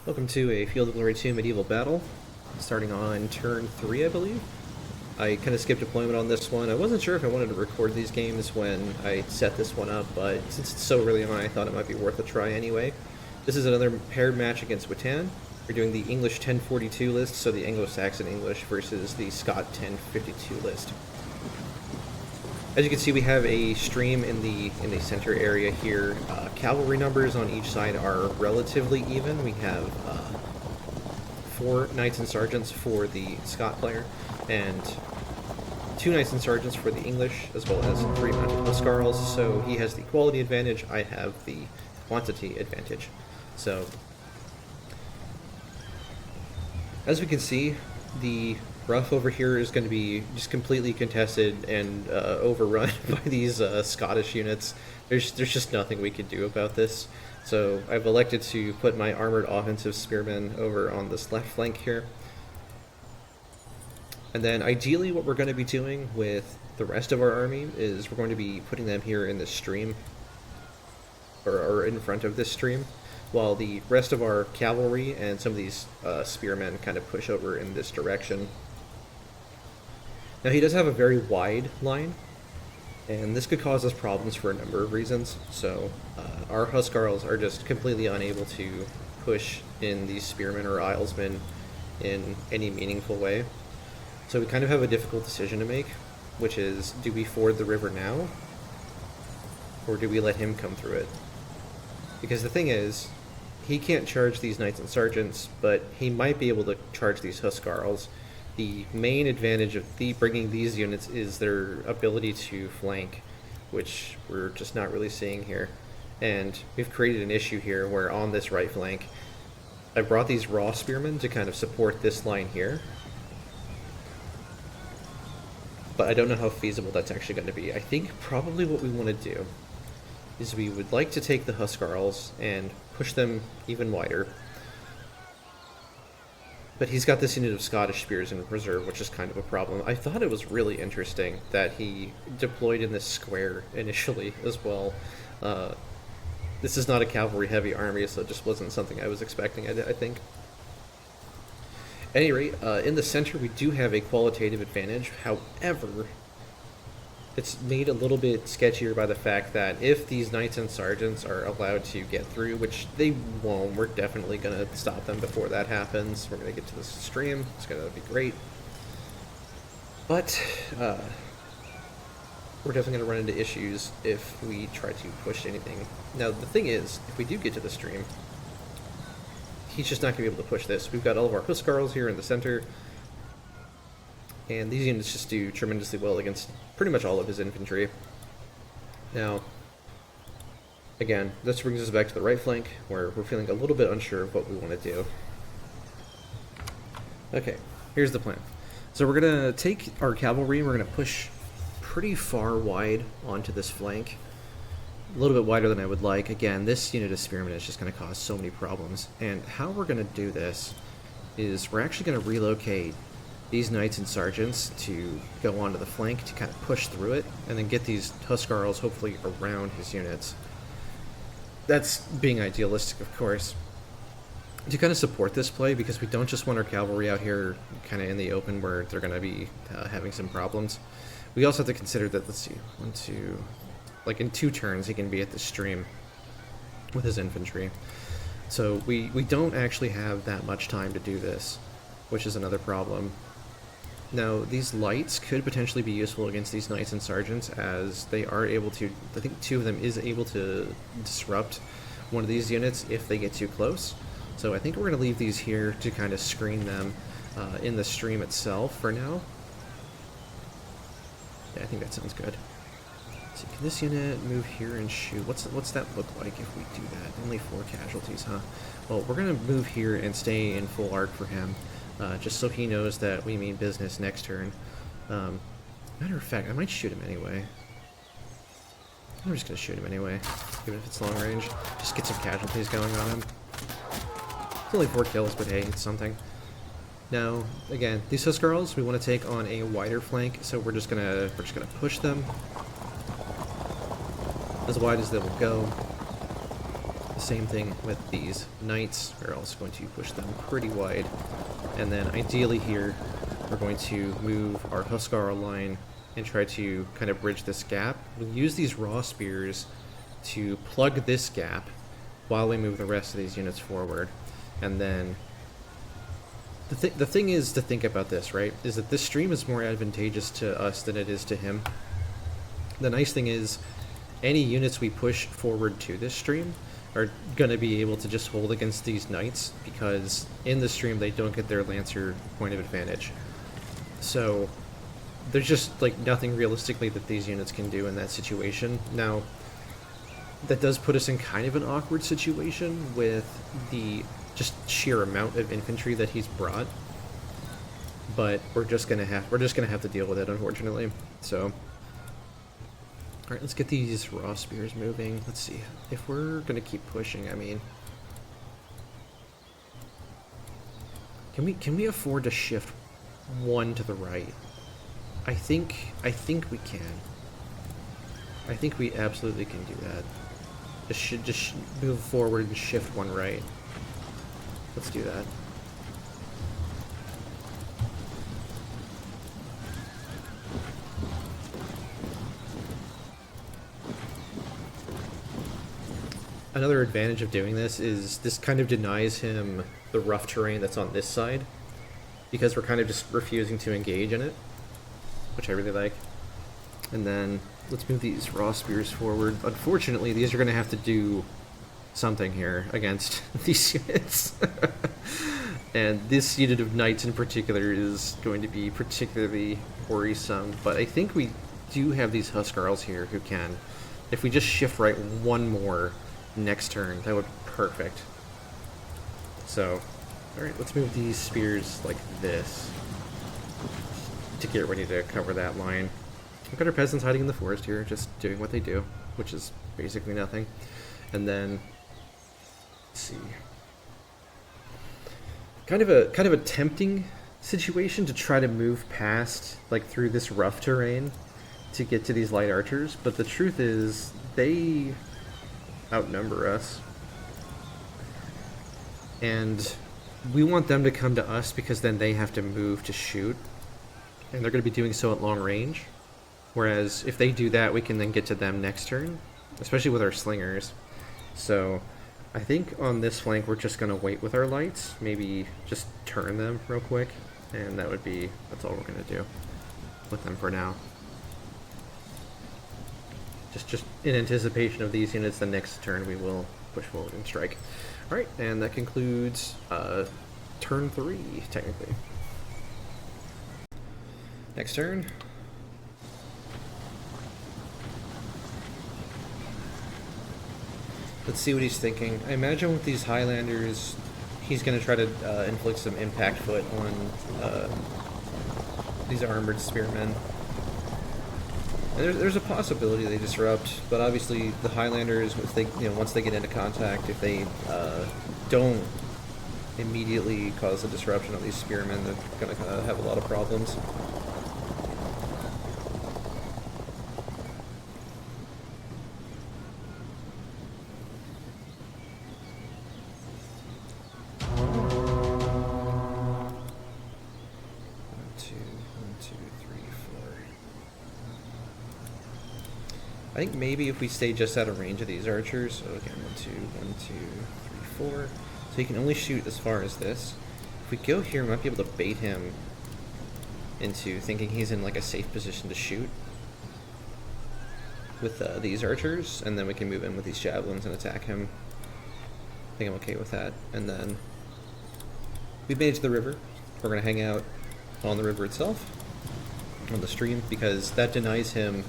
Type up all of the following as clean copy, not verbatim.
Welcome to a Field of Glory 2 medieval battle, starting on turn 3, I believe. I kind of skipped deployment on this one. I wasn't sure if I wanted to record these games when I set this one up, but since it's so early on, I thought it might be worth a try anyway. This is another paired match against Witan. We're doing the English 1042 list, so the Anglo-Saxon English versus the Scot 1052 list. As you can see, we have a stream in the center area here. Cavalry numbers on each side are relatively even. We have 4 knights and sergeants for the Scot player, and 2 knights and sergeants for the English, as well as 3 mounted Huscarls. So he has the quality advantage, I have the quantity advantage. So, as we can see, the rough over here is going to be just completely contested and overrun by these Scottish units. There's just nothing we can do about this. So I've elected to put my armored offensive spearmen over on this left flank here. And then ideally what we're going to be doing with the rest of our army is we're going to be putting them here in this stream, or in front of this stream, while the rest of our cavalry and some of these spearmen kind of push over in this direction. Now he does have a very wide line, and this could cause us problems for a number of reasons. So our Huscarls are just completely unable to push in these spearmen or Islesmen in any meaningful way. So we kind of have a difficult decision to make, which is, do we ford the river now, or do we let him come through it? Because the thing is, he can't charge these knights and sergeants, but he might be able to charge these Huscarls. The main advantage of bringing these units is their ability to flank, which we're just not really seeing here. And we've created an issue here where on this right flank, I brought these raw spearmen to kind of support this line here. But I don't know how feasible that's actually going to be. I think probably what we want to do is we would like to take the Huscarls and push them even wider. But he's got this unit of Scottish spears in reserve, which is kind of a problem. I thought it was really interesting that he deployed in this square initially as well. This is not a cavalry-heavy army, so it just wasn't something I was expecting, I think. At any rate, in the center we do have a qualitative advantage. However, it's made a little bit sketchier by the fact that if these knights and sergeants are allowed to get through, which they won't, we're definitely going to stop them before that happens. We're going to get to this stream. It's going to be great. But we're definitely going to run into issues if we try to push anything. Now, the thing is, if we do get to the stream, he's just not going to be able to push this. We've got all of our Huscarls here in the center, and these units just do tremendously well against pretty much all of his infantry. Now, again, this brings us back to the right flank, where we're feeling a little bit unsure of what we want to do. Okay, here's the plan. So we're going to take our cavalry, and we're going to push pretty far wide onto this flank. A little bit wider than I would like. Again, this unit of spearmen is just going to cause so many problems. And how we're going to do this is we're actually going to relocate these knights and sergeants to go onto the flank to kind of push through it, and then get these Huscarls hopefully around his units. That's being idealistic, of course, to kind of support this play, because we don't just want our cavalry out here kind of in the open where they're going to be having some problems. We also have to consider that, let's see, 1, 2, like in 2 turns he can be at the stream with his infantry. So we don't actually have that much time to do this, which is another problem. Now, these lights could potentially be useful against these knights and sergeants, as they are able to, I think 2 of them is able to disrupt one of these units if they get too close. So I think we're going to leave these here to kind of screen them in the stream itself for now. Yeah, I think that sounds good. So can this unit move here and shoot? What's that look like if we do that? Only 4 casualties, huh? Well, we're going to move here and stay in full arc for him. Just so he knows that we mean business next turn. Matter of fact, I might shoot him anyway. I'm just going to shoot him anyway, even if it's long range. Just get some casualties going on him. It's only 4 kills, but hey, it's something. Now, again, these Huscarls we want to take on a wider flank, so we're just gonna push them as wide as they will go. This same thing with these knights. We're also going to push them pretty wide. And then ideally here, we're going to move our Huscarl line and try to kind of bridge this gap. We'll use these raw spears to plug this gap while we move the rest of these units forward. And then the thing is to think about this, right, is that this stream is more advantageous to us than it is to him. The nice thing is any units we push forward to this stream are going to be able to just hold against these knights, because in the stream they don't get their lancer point of advantage. So there's just like nothing realistically that these units can do in that situation. Now, that does put us in kind of an awkward situation with the just sheer amount of infantry that he's brought, but we're just gonna have to deal with it, unfortunately. So, all right, let's get these raw spears moving. Let's see if we're gonna keep pushing. I mean, can we afford to shift one to the right? I think we can. I think we absolutely can do that. Just move forward and shift one right. Let's do that. Another advantage of doing this is this kind of denies him the rough terrain that's on this side, because we're kind of just refusing to engage in it, which I really like. And then let's move these raw spears forward. Unfortunately, these are going to have to do something here against these units. And this unit of knights in particular is going to be particularly worrisome. But I think we do have these Huscarls here who can. If we just shift right one more next turn, that would be perfect. So, alright, let's move these spears like this to get ready to cover that line. We've got our peasants hiding in the forest here, just doing what they do, which is basically nothing. And then, let's see, kind of a tempting situation to try to move past, like, through this rough terrain to get to these light archers, but the truth is they outnumber us, and we want them to come to us because then they have to move to shoot, and they're going to be doing so at long range. Whereas if they do that, we can then get to them next turn, especially with our slingers. So I think on this flank we're just going to wait with our lights, maybe just turn them real quick, and that's all we're going to do with them for now. Just in anticipation of these units, the next turn we will push forward and strike. Alright, and that concludes turn 3, technically. Next turn. Let's see what he's thinking. I imagine with these Highlanders, he's going to try to inflict some impact foot on these armored spearmen. And there's a possibility they disrupt, but obviously the Highlanders, if they, once they get into contact, if they don't immediately cause a disruption of these spearmen, they're going to have a lot of problems. I think maybe if we stay just out of range of these archers, so again, 1, 2, 3, 4. So he can only shoot as far as this. If we go here, we might be able to bait him into thinking he's in like a safe position to shoot with these archers, and then we can move in with these javelins and attack him. I think I'm okay with that. And then we made it to the river. We're going to hang out on the river itself, on the stream, because that denies him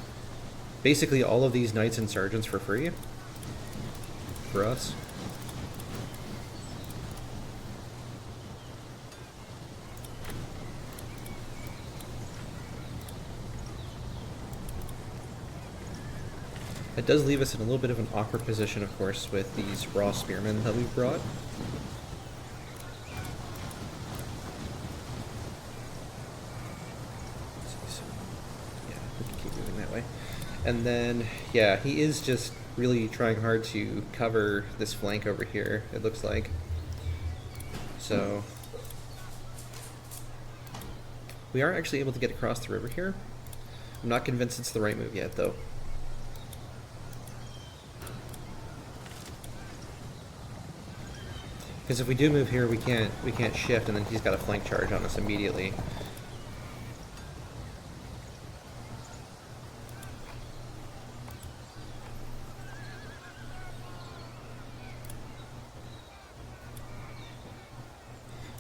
basically all of these knights and sergeants for free for us. It does leave us in a little bit of an awkward position, of course, with these raw spearmen that we've brought. Yeah, we can keep moving that way. And then, yeah, he is just really trying hard to cover this flank over here, it looks like. So we are actually able to get across the river here. I'm not convinced it's the right move yet, though. Because if we do move here, we can't shift, and then he's got a flank charge on us immediately.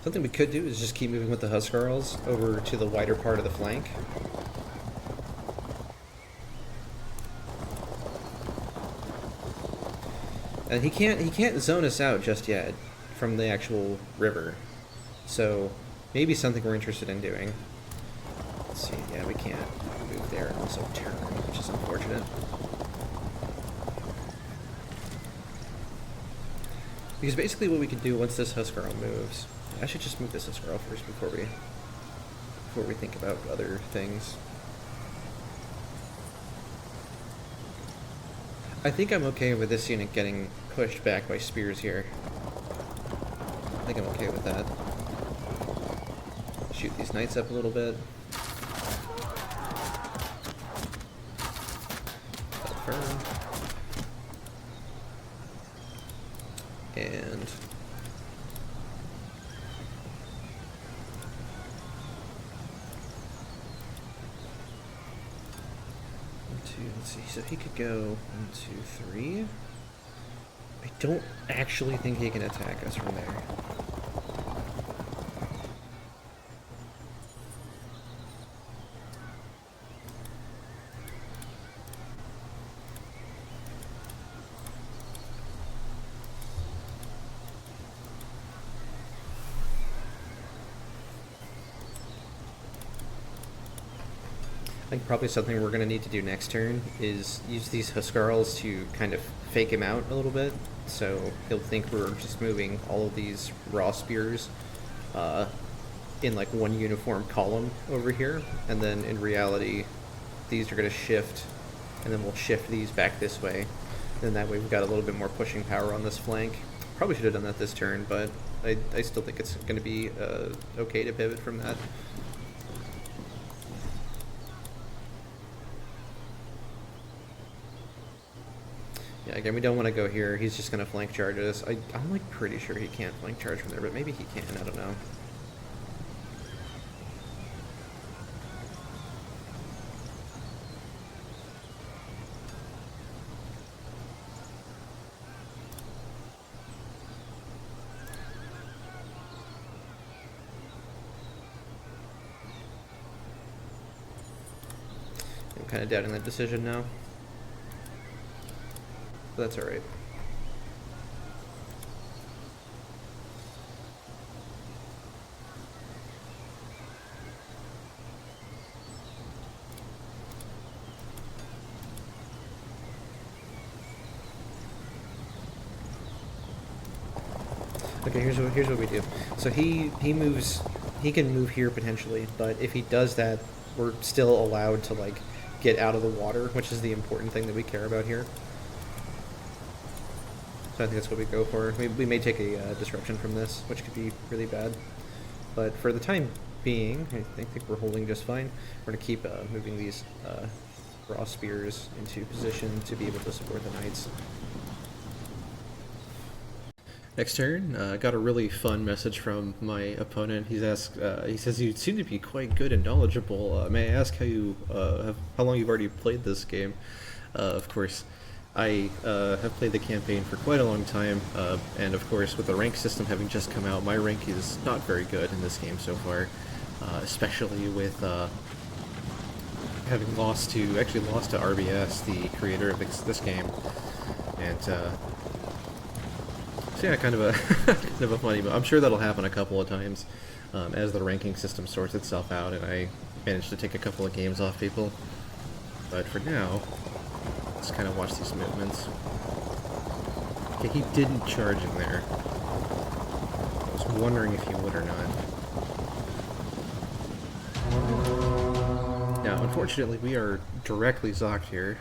Something we could do is just keep moving with the Huscarls over to the wider part of the flank. And he can't zone us out just yet from the actual river. So maybe something we're interested in doing. Let's see, yeah, we can't move there and also turn, which is unfortunate. Because basically what we could do once this Huscarl moves, I should just move this Huscarl first before we think about other things. I think I'm okay with this unit getting pushed back by spears here. I think I'm okay with that. Shoot these knights up a little bit. Confirm. And let's see, so he could go 1, 2, 3. I don't actually think he can attack us from there. I think probably something we're going to need to do next turn is use these Huscarls to kind of fake him out a little bit, so he'll think we're just moving all of these raw spears in like one uniform column over here, and then in reality these are going to shift, and then we'll shift these back this way, and that way we've got a little bit more pushing power on this flank. Probably should have done that this turn, but I still think it's going to be okay to pivot from that. Yeah, again, we don't want to go here. He's just going to flank charge us. I'm like pretty sure he can't flank charge from there, but maybe he can. I don't know. I'm kind of doubting that decision now. But that's alright. Okay, here's what we do. So he moves, he can move here potentially, but if he does that, we're still allowed to like get out of the water, which is the important thing that we care about here. So I think that's what we go for. We may take a disruption from this, which could be really bad. But for the time being, I think we're holding just fine. We're going to keep moving these raw spears into position to be able to support the knights. Next turn, got a really fun message from my opponent. He says, "You seem to be quite good and knowledgeable. May I ask how long you've already played this game?" Of course, I have played the campaign for quite a long time, and of course, with the rank system having just come out, my rank is not very good in this game so far, especially with having lost to RBS, the creator of this game, and so yeah, kind of a funny. But I'm sure that'll happen a couple of times as the ranking system sorts itself out, and I manage to take a couple of games off people. But for now, let's kind of watch these movements. Okay, he didn't charge in there. I was wondering if he would or not. Now, unfortunately, we are directly zocked here.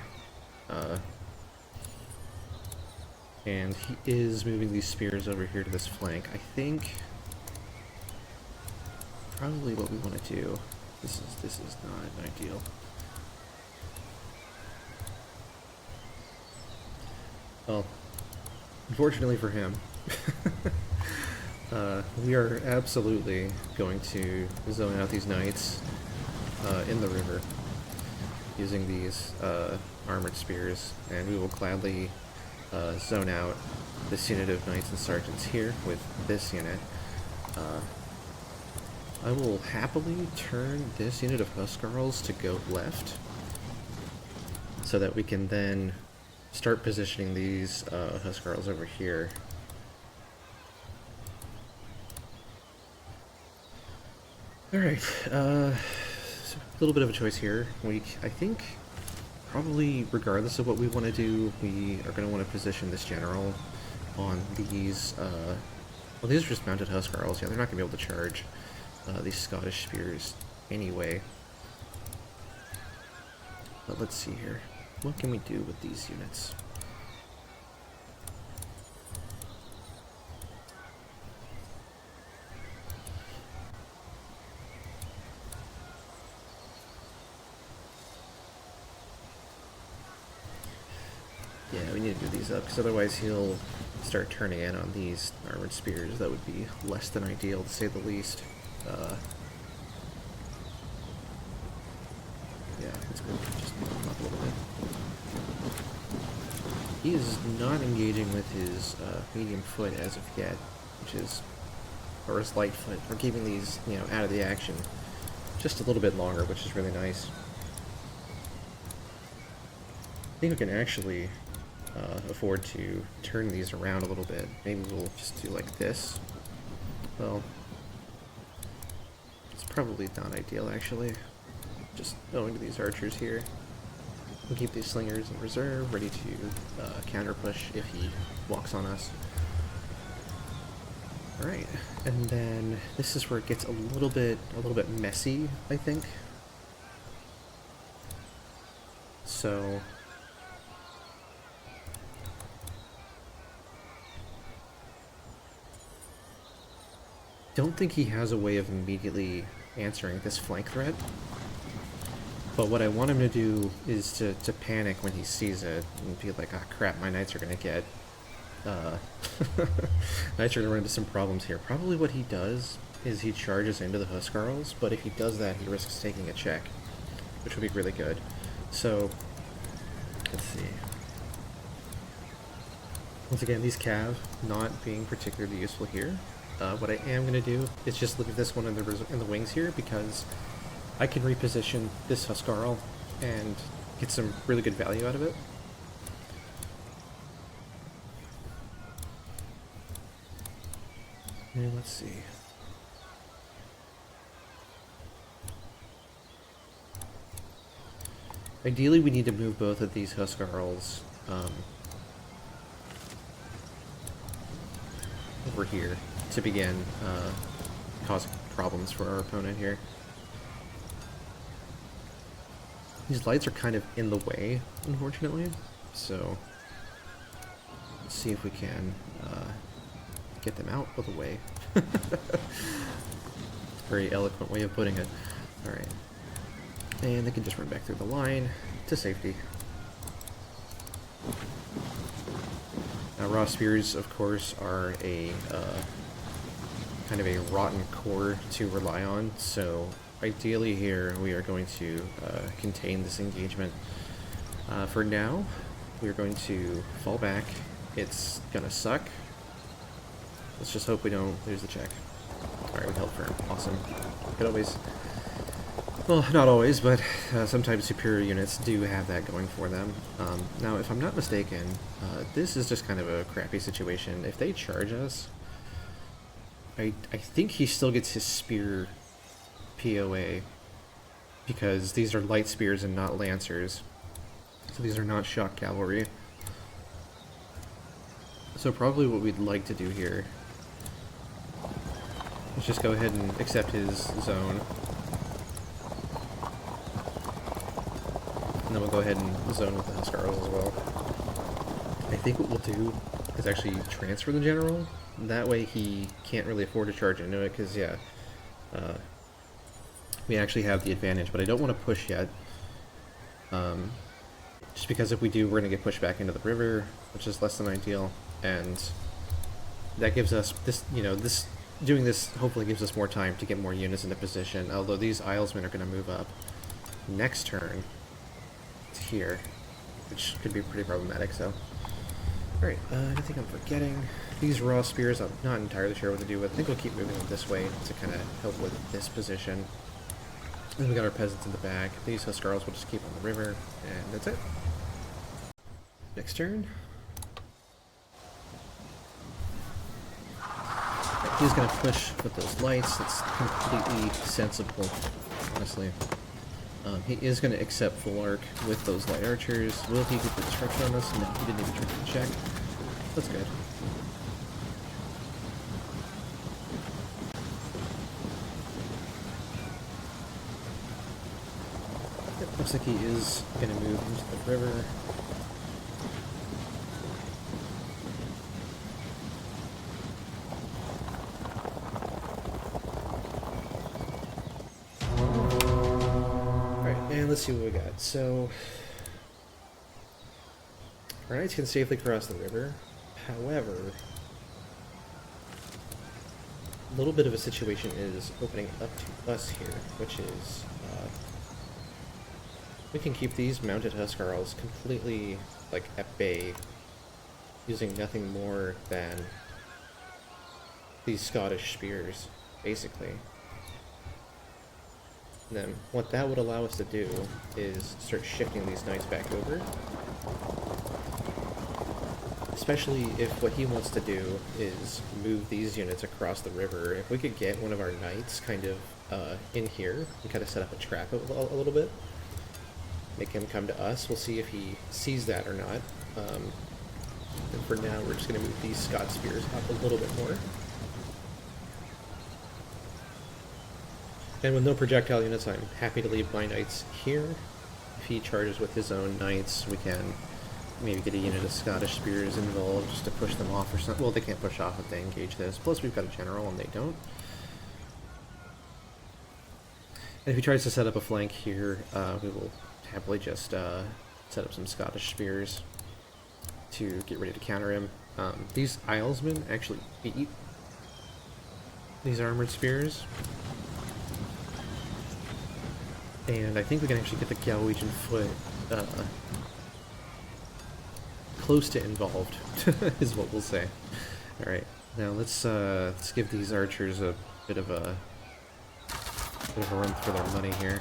And he is moving these spears over here to this flank. I think probably what we want to do. This is not ideal. Well, unfortunately for him, we are absolutely going to zone out these knights in the river using these armored spears, and we will gladly zone out this unit of knights and sergeants here with this unit. I will happily turn this unit of Huscarls to go left so that we can then start positioning these Huscarls over here. Alright, a little bit of a choice here. I think, probably regardless of what we want to do, we are going to want to position this general on these, well, these are just mounted Huscarls. Yeah, they're not going to be able to charge these Scottish spears anyway. But let's see here. What can we do with these units? Yeah, we need to do these up, because otherwise he'll start turning in on these armored spears. That would be less than ideal, to say the least. Yeah, let's go just move him up a little bit. He is not engaging with his medium foot as of yet, which is, or his light foot. We're keeping these, you know, out of the action just a little bit longer, which is really nice. I think we can actually afford to turn these around a little bit. Maybe we'll just do like this. Well, it's probably not ideal actually. Just owing to these archers here. We'll keep these slingers in reserve, ready to counter push if he walks on us. Alright, and then this is where it gets a little bit messy, I think. So don't think he has a way of immediately answering this flank threat. But what I want him to do is to panic when he sees it and be like, ah, crap, my knights are going to get... knights are going to run into some problems here. Probably what he does is he charges into the Huscarls, but if he does that, he risks taking a check, which would be really good. So, let's see. Once again, these cav not being particularly useful here. What I am going to do is just look at this one in the wings here, because I can reposition this Huscarl and get some really good value out of it. And let's see. Ideally, we need to move both of these Huscarls over here to begin causing problems for our opponent here. These lights are kind of in the way, unfortunately, so let's see if we can get them out of the way. Very eloquent way of putting it. Alright. And they can just run back through the line to safety. Now, raw spears, of course, are a kind of a rotten core to rely on, so ideally here we are going to contain this engagement. For now, we're going to fall back. It's gonna suck. Let's just hope we don't lose the check. Alright, we held firm. Awesome. Could always... Well, not always, but sometimes superior units do have that going for them. Now, if I'm not mistaken, this is just kind of a crappy situation. If they charge us, I think he still gets his spear POA, because these are light spears and not lancers. So these are not shock cavalry. So probably what we'd like to do here is just go ahead and accept his zone. And then we'll go ahead and zone with the Huscarls as well. I think what we'll do is actually transfer the general. That way he can't really afford to charge into it, because yeah, we actually have the advantage, but I don't want to push yet. Just because if we do, we're going to get pushed back into the river, which is less than ideal, and that gives us this, you know, doing this hopefully gives us more time to get more units into position, although these Islesmen are going to move up next turn to here, which could be pretty problematic, so. Alright, anything I'm forgetting? These raw spears, I'm not entirely sure what to do with. I think we'll keep moving them this way to kind of help with this position. Then we got our peasants in the back. These Huscarls will just keep on the river, and that's it. Next turn. He's going to push with those lights. That's completely sensible, honestly. He is going to accept full arc with those light archers. Will he get the disruption on us? No, he didn't even trigger the check. That's good. Yep, looks like he is going to move into the river. Let's see what we got. So, our knights can safely cross the river. However, a little bit of a situation is opening up to us here, which is we can keep these mounted Huscarls completely like at bay, using nothing more than these Scottish spears, basically. Then what that would allow us to do is start shifting these knights back over. Especially if what he wants to do is move these units across the river. If we could get one of our knights kind of in here and kind of set up a trap a little bit, make him come to us. We'll see if he sees that or not. And for now, we're just going to move these Scott spears up a little bit more. And with no projectile units, I'm happy to leave my knights here. If he charges with his own knights, we can maybe get a unit of Scottish spears involved just to push them off or something. Well, they can't push off if they engage this. Plus, we've got a general and they don't. And if he tries to set up a flank here, we will happily just set up some Scottish spears to get ready to counter him. These Islesmen actually beat these armored spears. And I think we can actually get the Galwegian foot close to involved, is what we'll say. Alright, now let's give these archers a bit of a run for their money here.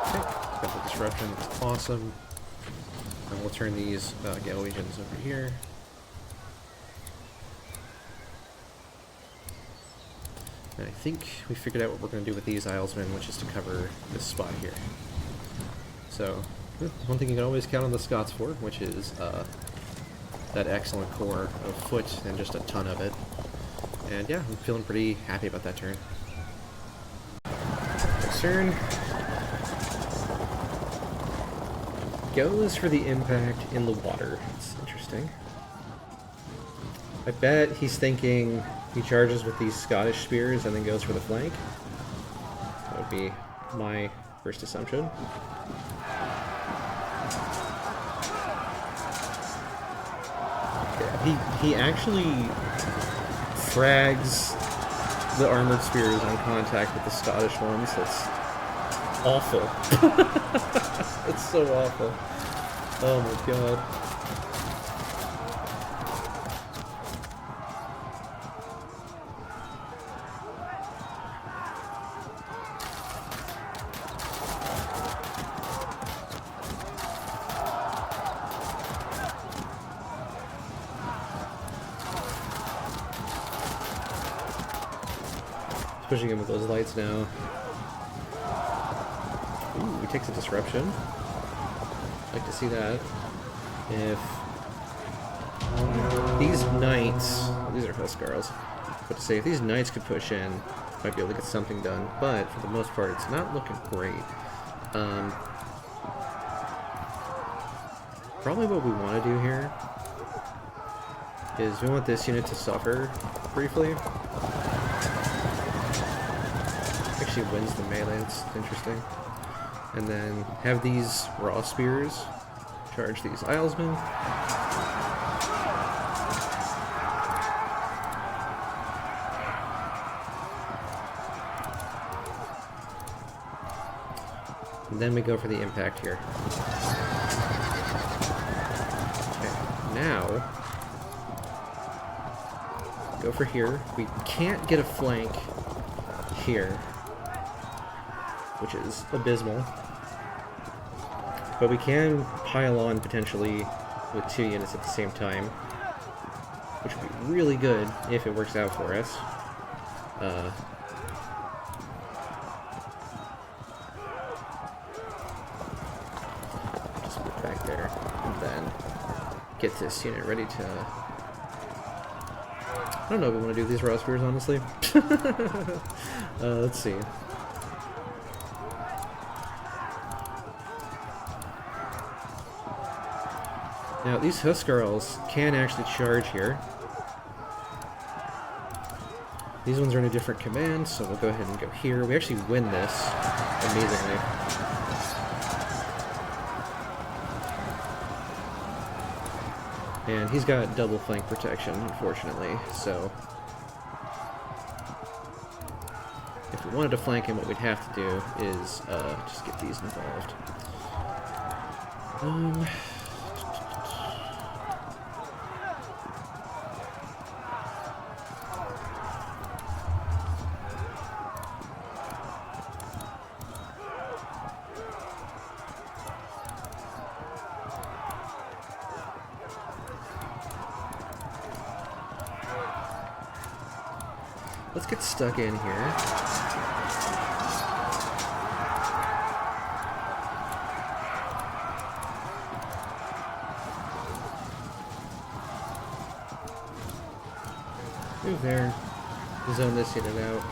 Okay, got the disruption, that's awesome. And we'll turn these Galwegians over here. And I think we figured out what we're going to do with these Islesmen, which is to cover this spot here. So, one thing you can always count on the Scots for, which is that excellent core of foot and just a ton of it. And yeah, I'm feeling pretty happy about that turn. Next turn goes for the impact in the water. It's interesting. I bet he's thinking he charges with these Scottish spears and then goes for the flank. That would be my first assumption. Yeah, he actually frags the armored spears on contact with the Scottish ones. That's awful. It's so awful. Oh my god. Pushing him with those lights now. Ooh, he takes a disruption. Like to see that. If these knights, these are Huscarls, but to say if these knights could push in, might be able to get something done. But for the most part, it's not looking great. probably what we want to do here is we want this unit to suffer briefly. Actually wins the melee, it's interesting. And then have these raw spears charge these Islesmen. And then we go for the impact here. Okay, now go for here. We can't get a flank here, which is abysmal. But we can pile on potentially with 2 units at the same time, which would be really good if it works out for us. Just put back there, and then get this unit ready to... I don't know if we want to do these raw spears, honestly. Let's see. Now, these Huscarls can actually charge here. These ones are in a different command, so we'll go ahead and go here. We actually win this, amazingly. And he's got double flank protection, unfortunately, so... if we wanted to flank him, what we'd have to do is just get these involved. Let's get stuck in here. Move there. Zone this unit out.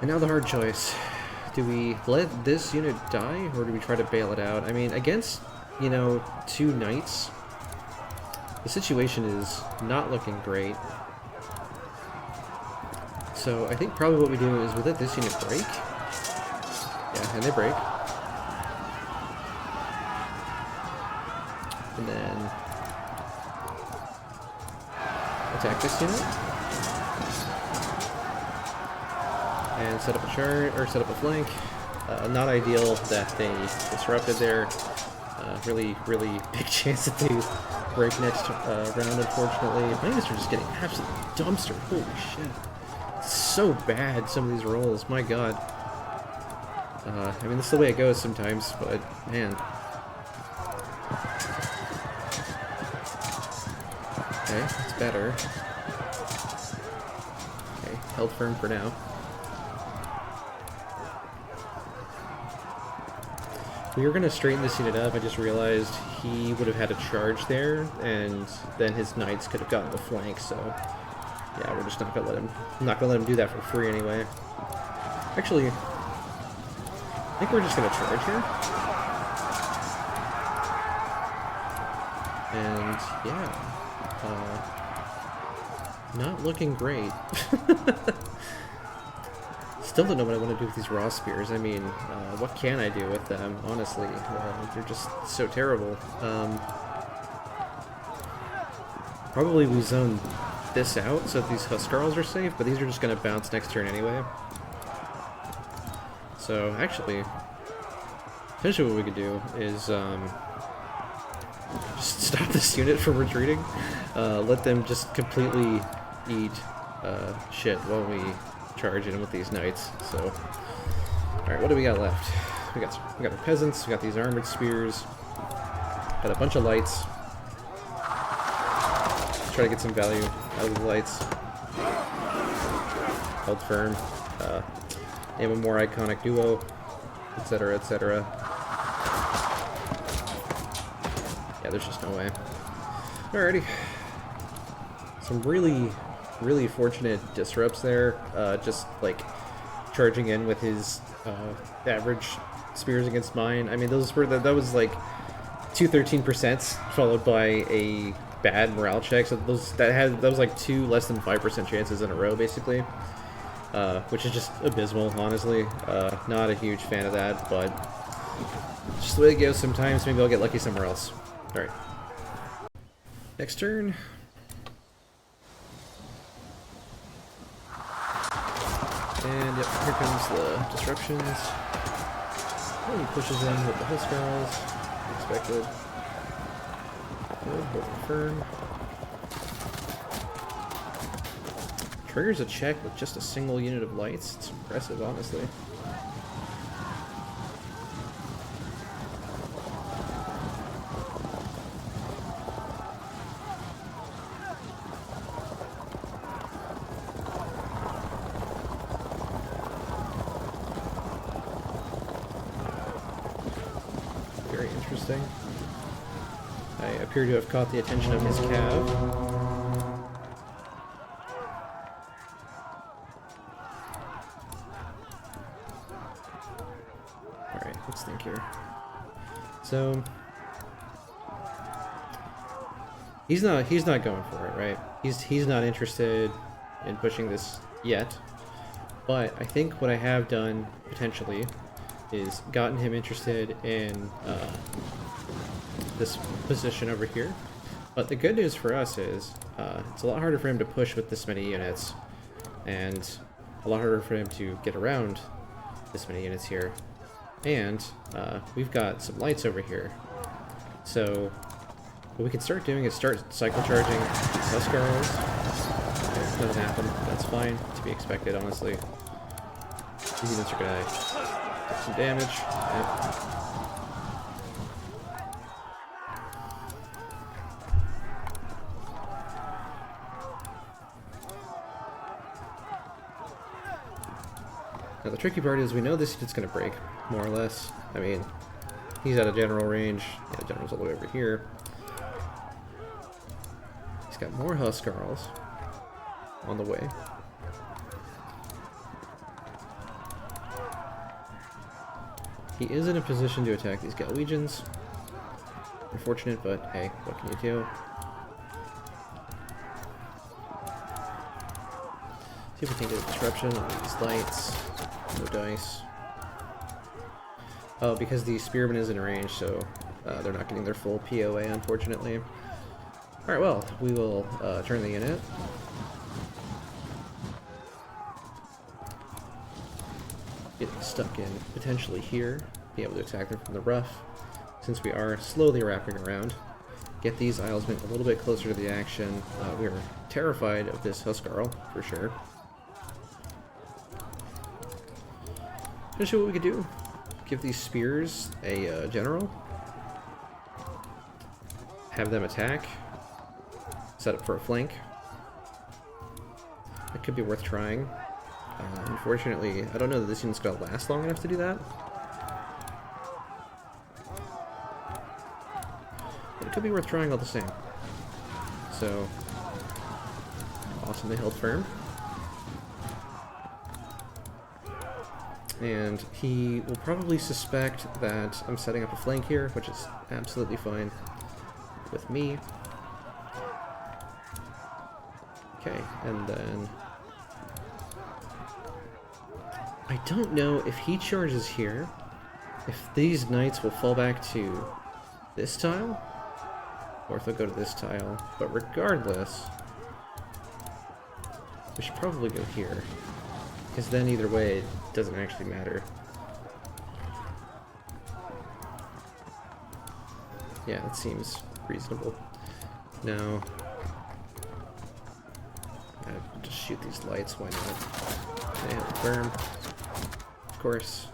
And now the hard choice. Do we let this unit die, or do we try to bail it out? I mean, against, you know, 2 knights, the situation is not looking great. So I think probably what we do is we let this unit break. Yeah, and they break. And then attack this unit. And set up a chart, or set up a flank. Not ideal that they disrupted there. Really big chance that they break next round, unfortunately. My units are just getting absolutely dumpstered. Holy shit. It's so bad, some of these rolls. My god. I mean, that's the way it goes sometimes, but man. Okay, it's better. Okay, held firm for now. We were going to straighten this unit up. I just realized he would have had a charge there, and then his knights could have gotten the flank, so yeah, we're just not going to let him, do that for free anyway. Actually, I think we're just going to charge here. And yeah, not looking great. Still don't know what I want to do with these raw spears. I mean, what can I do with them, honestly? They're just so terrible. Probably we zone this out so that these Huscarls are safe, but these are just going to bounce next turn anyway. So, actually, potentially what we could do is just stop this unit from retreating. Let them just completely eat shit while we charge in with these knights. So, alright, what do we got left? We got our peasants, we got these armored spears, got a bunch of lights. Let's try to get some value out of the lights. Held firm. Name a more iconic duo, etc., etc. Yeah, there's just no way. Alrighty. Some really really fortunate disrupts there, just like charging in with his average spears against mine. I mean, those were that was like 2 13% followed by a bad morale check. So that was like 2 less than 5% chances in a row, basically, which is just abysmal, honestly. Not a huge fan of that, but just the way it goes sometimes. Maybe I'll get lucky somewhere else. All right. Next turn. And yep, here comes the disruptions. And he pushes in with the Huscarls. Expected. Good, holding firm. Triggers a check with just a single unit of lights. It's impressive, honestly. Very interesting. I appear to have caught the attention of his cav. Alright, let's think here. So he's not going for it, right? He's not interested in pushing this yet. But I think what I have done potentially is gotten him interested in this position over here. But the good news for us is it's a lot harder for him to push with this many units, and a lot harder for him to get around this many units here. And we've got some lights over here. So what we can start doing is start cycle charging Huscarls. It doesn't happen. That's fine. To be expected, honestly. These units are gonna take some damage. Yep. Now the tricky part is we know this unit's gonna break, more or less. I mean, he's out of general range. Yeah, the general's all the way over here. He's got more Huscarls on the way. He is in a position to attack these Galwegians. Unfortunate, but hey, what can you do? See if we can get a disruption on these lights. No dice. Oh, because the spearman is in range, so they're not getting their full POA, unfortunately. Alright, well, we will turn the unit. Get stuck in potentially here. Be able to attack them from the rough, since we are slowly wrapping around. Get these Islesmen a little bit closer to the action. We are terrified of this Huscarl, for sure. Let's see what we could do. Give these spears a general. Have them attack. Set up for a flank. That could be worth trying. Unfortunately, I don't know that this unit's gonna last long enough to do that. But it could be worth trying all the same. So, awesome, they held firm. And he will probably suspect that I'm setting up a flank here, which is absolutely fine with me. Okay, and then I don't know if he charges here, if these knights will fall back to this tile, or if they'll go to this tile. But regardless, we should probably go here, because then either way it doesn't actually matter. Yeah, that seems reasonable. Now, I'll just shoot these lights, why not? They have firm. Of course.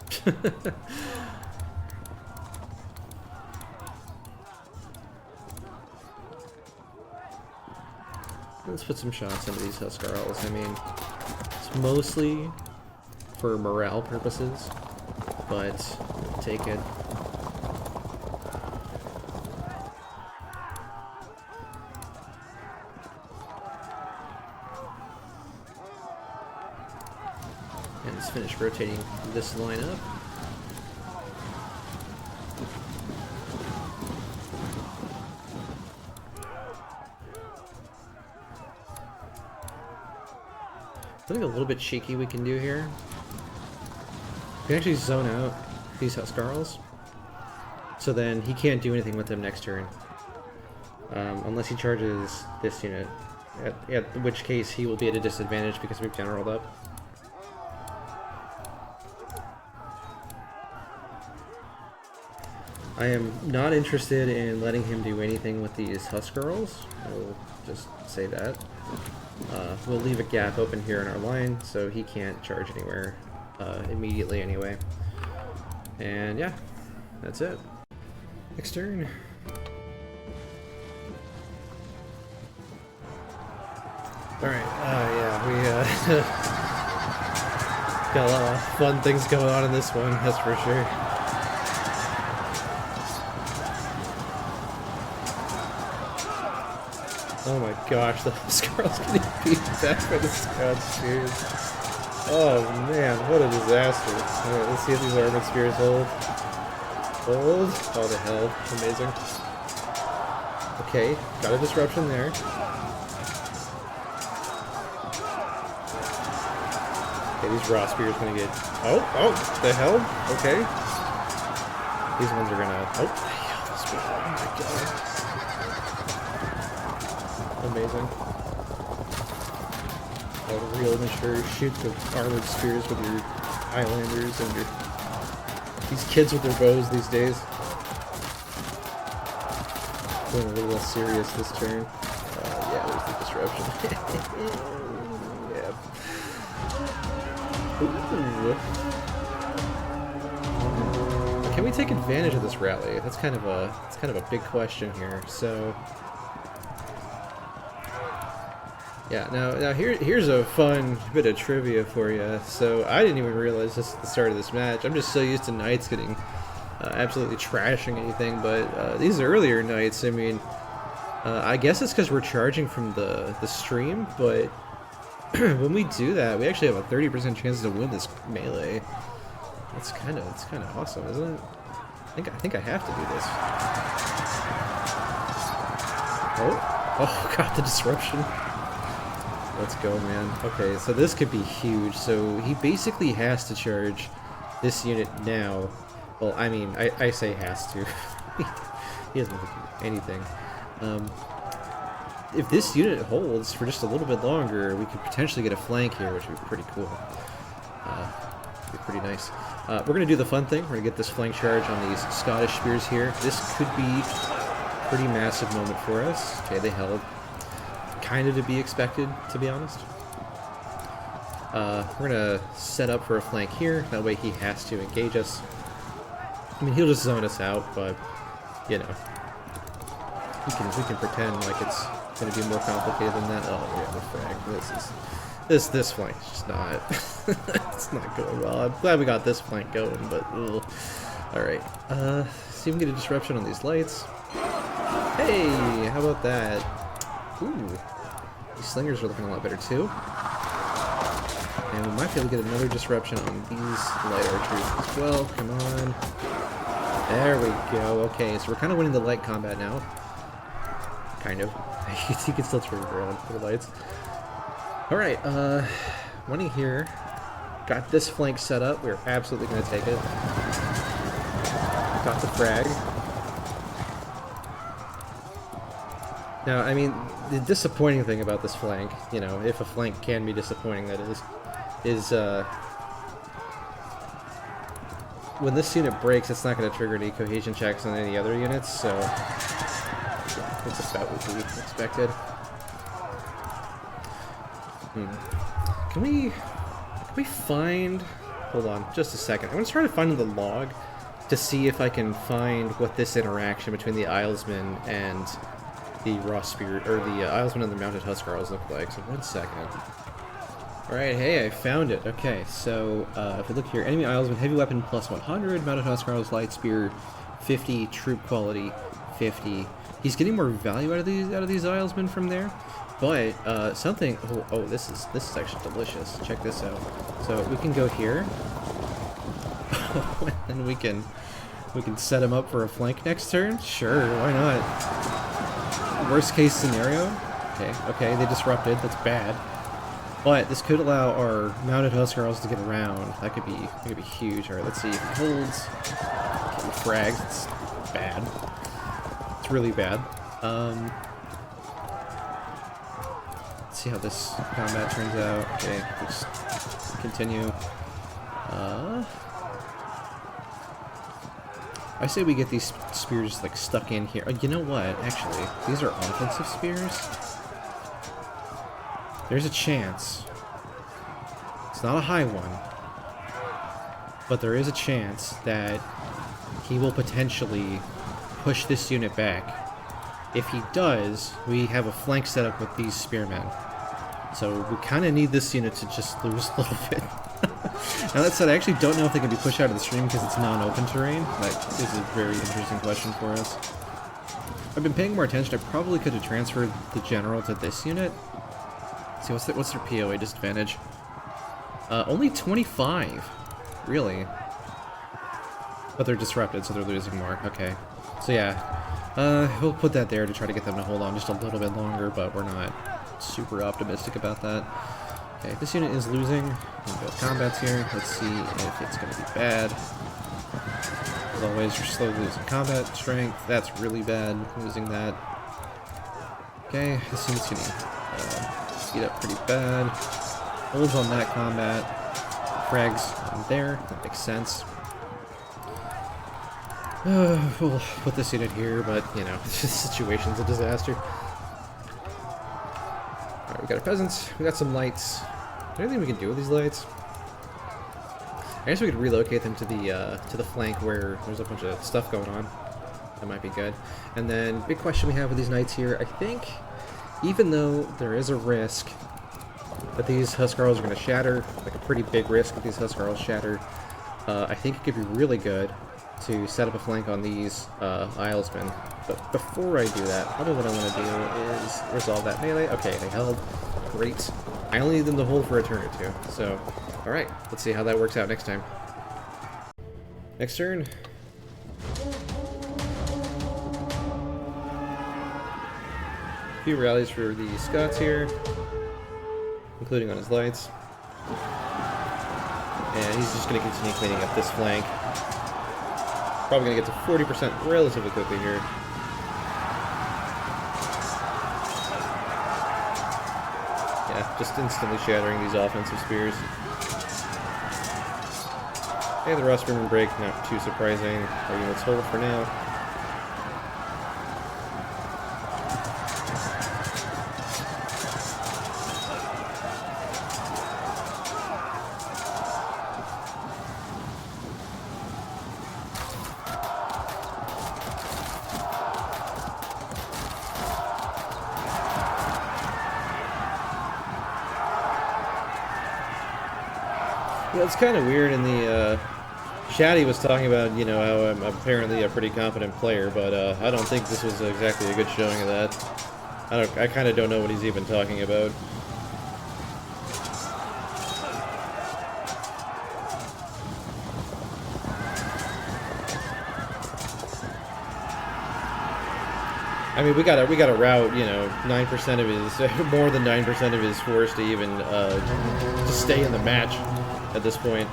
Let's put some shots into these Huscarls. I mean, it's mostly for morale purposes, but take it. finish rotating this line up. Something a little bit cheeky we can do here. We can actually zone out these Huscarls, so then he can't do anything with them next turn. Unless he charges this unit, at which case he will be at a disadvantage because we've generaled up. I am not interested in letting him do anything with these Huscarls. I'll just say that. We'll leave a gap open here in our line so he can't charge anywhere immediately anyway. And yeah, that's it. Next turn. Alright, yeah, we got a lot of fun things going on in this one, that's for sure. Oh my gosh, the Huscarls getting beat back by the Scout Spears. Oh man, what a disaster. Alright, let's see if these Armored Spears hold. Hold? Oh the hell, amazing. Okay, got a disruption there. Okay, these Raw Spears gonna get... Oh, the hell? Okay. These ones are gonna... Oh my god. Amazing. Oh, real immature. Shoot the Armored Spears with your Highlanders and your... These kids with their bows these days. Going a little less serious this turn. Yeah, there's the disruption. Yeah. Ooh. Can we take advantage of this rally? That's kind of a big question here. So yeah, now here's a fun bit of trivia for you. So I didn't even realize this at the start of this match. I'm just so used to knights getting absolutely trashing anything, but these earlier knights, I mean, I guess it's because we're charging from the stream, but when we do that, we actually have a 30% chance to win this melee. It's kind of awesome, isn't it? I think I have to do this. Oh, got the disruption. Let's go, man. Okay, so this could be huge. So he basically has to charge this unit now. Well, I mean, I say has to. He doesn't have to do anything. If this unit holds for just a little bit longer, we could potentially get a flank here, which would be pretty cool. Be pretty nice. We're going to do the fun thing. We're going to get this flank charge on these Scottish Spears here. This could be a pretty massive moment for us. Okay, they held. Kind of to be expected, to be honest. We're going to set up for a flank here. That way he has to engage us. I mean, he'll just zone us out, but, you know. We can pretend like it's going to be more complicated than that. Oh, yeah, the frag. This flank is just not... it's not going well. I'm glad we got this flank going, but... Ugh. Alright. See if we can get a disruption on these lights. Hey! How about that? Ooh. These slingers are looking a lot better, too. And we might be able to get another disruption on these light archers as well. Come on. There we go. Okay, so we're kind of winning the light combat now. Kind of. You can still turn around for the lights. Alright, money here. Got this flank set up. We're absolutely going to take it. Got the frag. Now, I mean, the disappointing thing about this flank, you know, if a flank can be disappointing, that is when this unit breaks, it's not going to trigger any cohesion checks on any other units, so yeah, it's about what we expected. Can we find... Hold on, just a second. I'm going to try to find the log to see if I can find what this interaction between the Islesmen and the Raw Spear, or the Islesmen and the Mounted Huscarls look like. So 1 second. Alright, hey, I found it. Okay, so if we look here, enemy Islesmen, heavy weapon plus 100, Mounted Huscarls, light spear 50, troop quality 50. He's getting more value out of these Islesmen from there. But something. Oh, this is actually delicious. Check this out. So we can go here, and we can set him up for a flank next turn. Sure, why not? Worst case scenario. Okay, they disrupted. That's bad. But this could allow our mounted Huscarls to get around. That could be huge. All right, let's see if he holds. Okay, frags. It's bad. It's really bad. Let's see how this combat turns out. Okay, just continue. I say we get these spears like stuck in here. You know what? Actually, these are offensive spears. There's a chance. It's not a high one, but there is a chance that he will potentially push this unit back. If he does, we have a flank set up with these spearmen. So we kind of need this unit to just lose a little bit. Now that said, I actually don't know if they can be pushed out of the stream because it's non-open terrain. That is a very interesting question for us. I've been paying more attention. I probably could have transferred the general to this unit. See, what's their POA disadvantage? Only 25. Really? But they're disrupted, so they're losing more. Okay. So yeah. We'll put that there to try to get them to hold on just a little bit longer, but we're not super optimistic about that. Okay, this unit is losing. Both combats here. Let's see if it's going to be bad. As always, you're slowly losing combat strength. That's really bad, losing that. Okay, this unit's going to speed up pretty bad. Holds on that combat. Frags in there. That makes sense. We'll put this unit here, but, you know, the situation's a disaster. Alright, we got our peasants. We got some lights. Is there anything we can do with these lights? I guess we could relocate them to the flank where there's a bunch of stuff going on. That might be good. And then, big question we have with these knights here. I think, even though there is a risk that these Huscarls are going to shatter, like a pretty big risk that these Huscarls shatter, I think it could be really good to set up a flank on these Islesmen. But before I do that, probably what I want to do is resolve that melee. Okay, they held. Great. I only need them to hold for a turn or two. So, alright, let's see how that works out next time. Next turn. A few rallies for the Scots here, including on his lights. And he's just going to continue cleaning up this flank. Probably going to get to 40% relatively quickly here. Yeah, just instantly shattering these offensive spears. Okay, the Raw Spearman break, not too surprising. Our units hold for now. Yeah, it's kind of weird in the, Shaddy was talking about, you know, how I'm apparently a pretty competent player, but, I don't think this was exactly a good showing of that. I kind of don't know what he's even talking about. I mean, we gotta rout, you know, 9% of his, more than 9% of his force to even, to stay in the match at this point.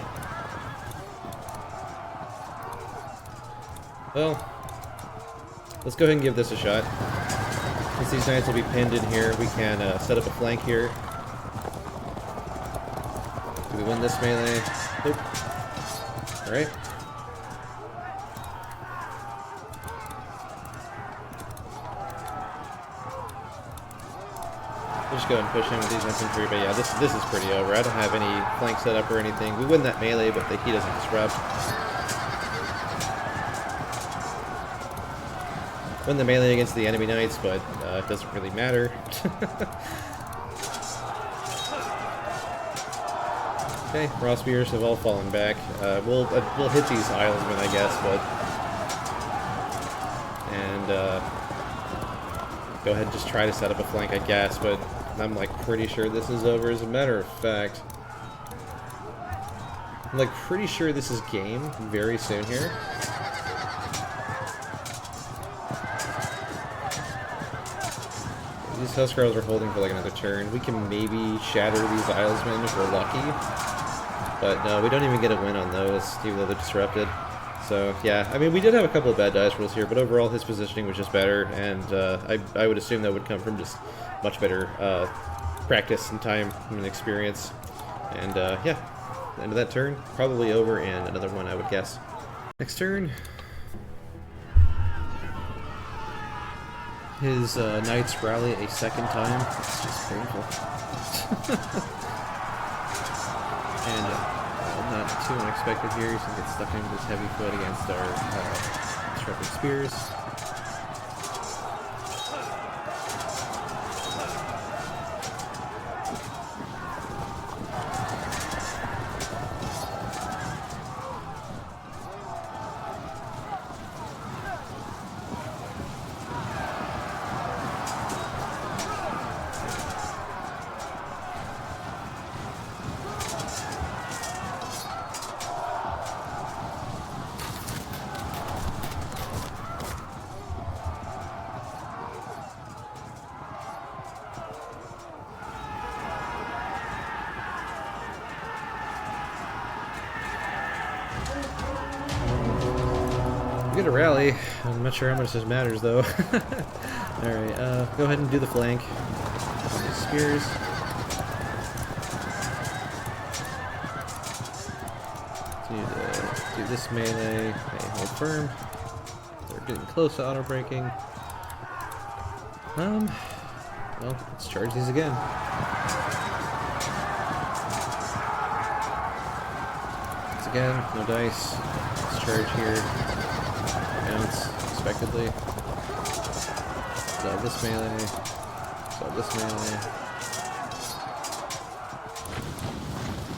Well, let's go ahead and give this a shot. Since these knights will be pinned in here, we can set up a flank here. Do we win this melee? Nope. Alright. We'll just go ahead and push him with these infantry, but yeah, this is pretty over. I don't have any flank set up or anything. We win that melee, but he doesn't disrupt. Win the melee against the enemy knights, but it doesn't really matter. Okay, raw spears have all fallen back. We'll hit these Islesmen, I guess, but and go ahead and just try to set up a flank, I guess, but I'm like pretty sure this is over. As a matter of fact, I'm like pretty sure this is game very soon here. These Huscarls are holding for like another turn. We can maybe shatter these Islesmen if we're lucky. But no, we don't even get a win on those, even though they're disrupted. So yeah, I mean, we did have a couple of bad dice rolls here, but overall his positioning was just better, and I would assume that would come from just much better practice and time and experience. And yeah, end of that turn, probably over, and another one I would guess. Next turn. His knights rally a second time. It's just painful. And not too unexpected here. He's going to get stuck into this heavy foot against our disrupted spears. We get a rally. I'm not sure how much this matters, though. Alright, go ahead and do the flank. Spears. Continue to do this melee. Okay, hold firm. They're getting close to auto-breaking. Well, let's charge these again. Once again, no dice. Let's charge here. Bounce, expectedly. So this melee. So this melee.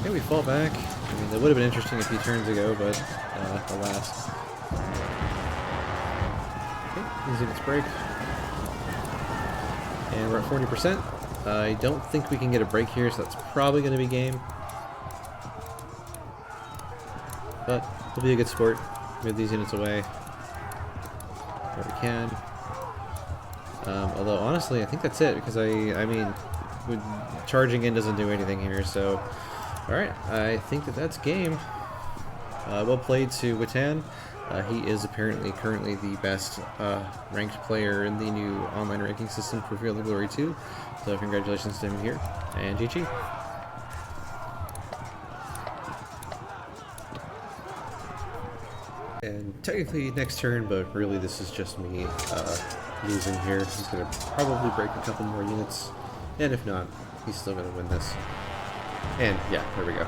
Okay, we fall back. I mean, that would have been interesting a few turns ago, but alas. Okay, these units break. And we're at 40%. I don't think we can get a break here, so that's probably going to be game. But we'll be a good sport. Move these units away where we can. Although honestly, I think that's it, because I mean, charging in doesn't do anything here. So, all right, I think that's game. Well played to Witan. He is apparently currently the best ranked player in the new online ranking system for Field of Glory 2. So congratulations to him here, and GG. And technically next turn, but really this is just me losing here. He's going to probably break a couple more units, and if not, he's still going to win this. And yeah, there we go.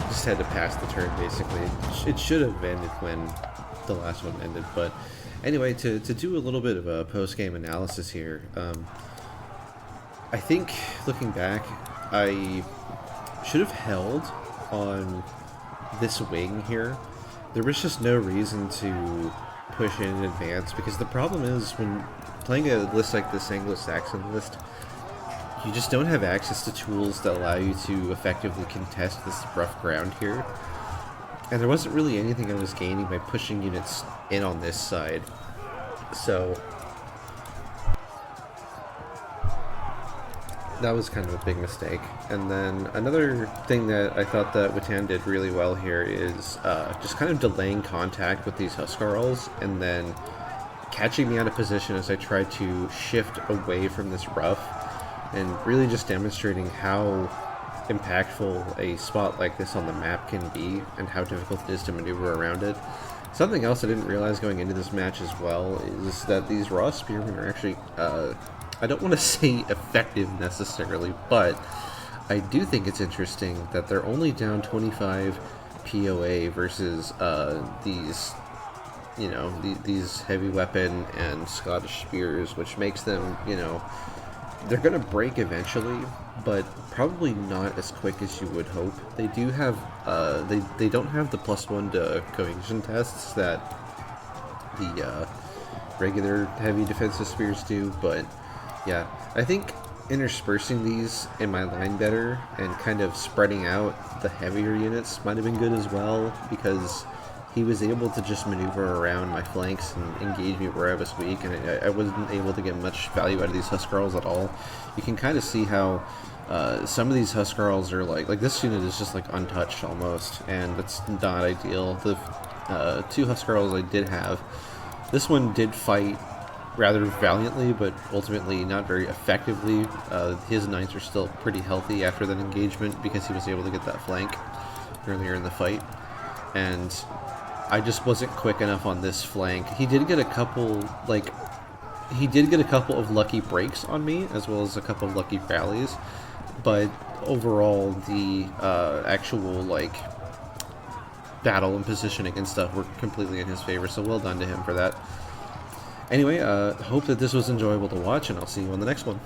Just had to pass the turn, basically. It should have ended when the last one ended, but anyway, to do a little bit of a post-game analysis here, I think, looking back, I should have held on this wing here. There was just no reason to push in advance, because the problem is when playing a list like this Anglo-Saxon list, you just don't have access to tools that allow you to effectively contest this rough ground here. And there wasn't really anything I was gaining by pushing units in on this side. So that was kind of a big mistake. And then another thing that I thought that Witan did really well here is just kind of delaying contact with these Huscarls and then catching me out of position as I tried to shift away from this rough, and really just demonstrating how impactful a spot like this on the map can be and how difficult it is to maneuver around it. Something else I didn't realize going into this match as well is that these raw spearmen are actually, I don't want to say effective necessarily, but I do think it's interesting that they're only down 25 POA versus these, you know, these heavy weapon and Scottish spears, which makes them, you know, they're going to break eventually, but probably not as quick as you would hope. They do have, they don't have the +1 to cohesion tests that the regular heavy defensive spears do, but yeah, I think interspersing these in my line better and kind of spreading out the heavier units might have been good as well, because he was able to just maneuver around my flanks and engage me where I was weak, and I wasn't able to get much value out of these Huscarls at all. You can kind of see how some of these Huscarls are like this unit is just like untouched almost, and that's not ideal. The 2 Huscarls I did have, this one did fight rather valiantly, but ultimately not very effectively. His knights are still pretty healthy after that engagement because he was able to get that flank earlier in the fight, and I just wasn't quick enough on this flank. He did get a couple of lucky breaks on me, as well as a couple of lucky rallies, but overall the actual battle and positioning and stuff were completely in his favor, so well done to him for that. Anyway, hope that this was enjoyable to watch, and I'll see you on the next one.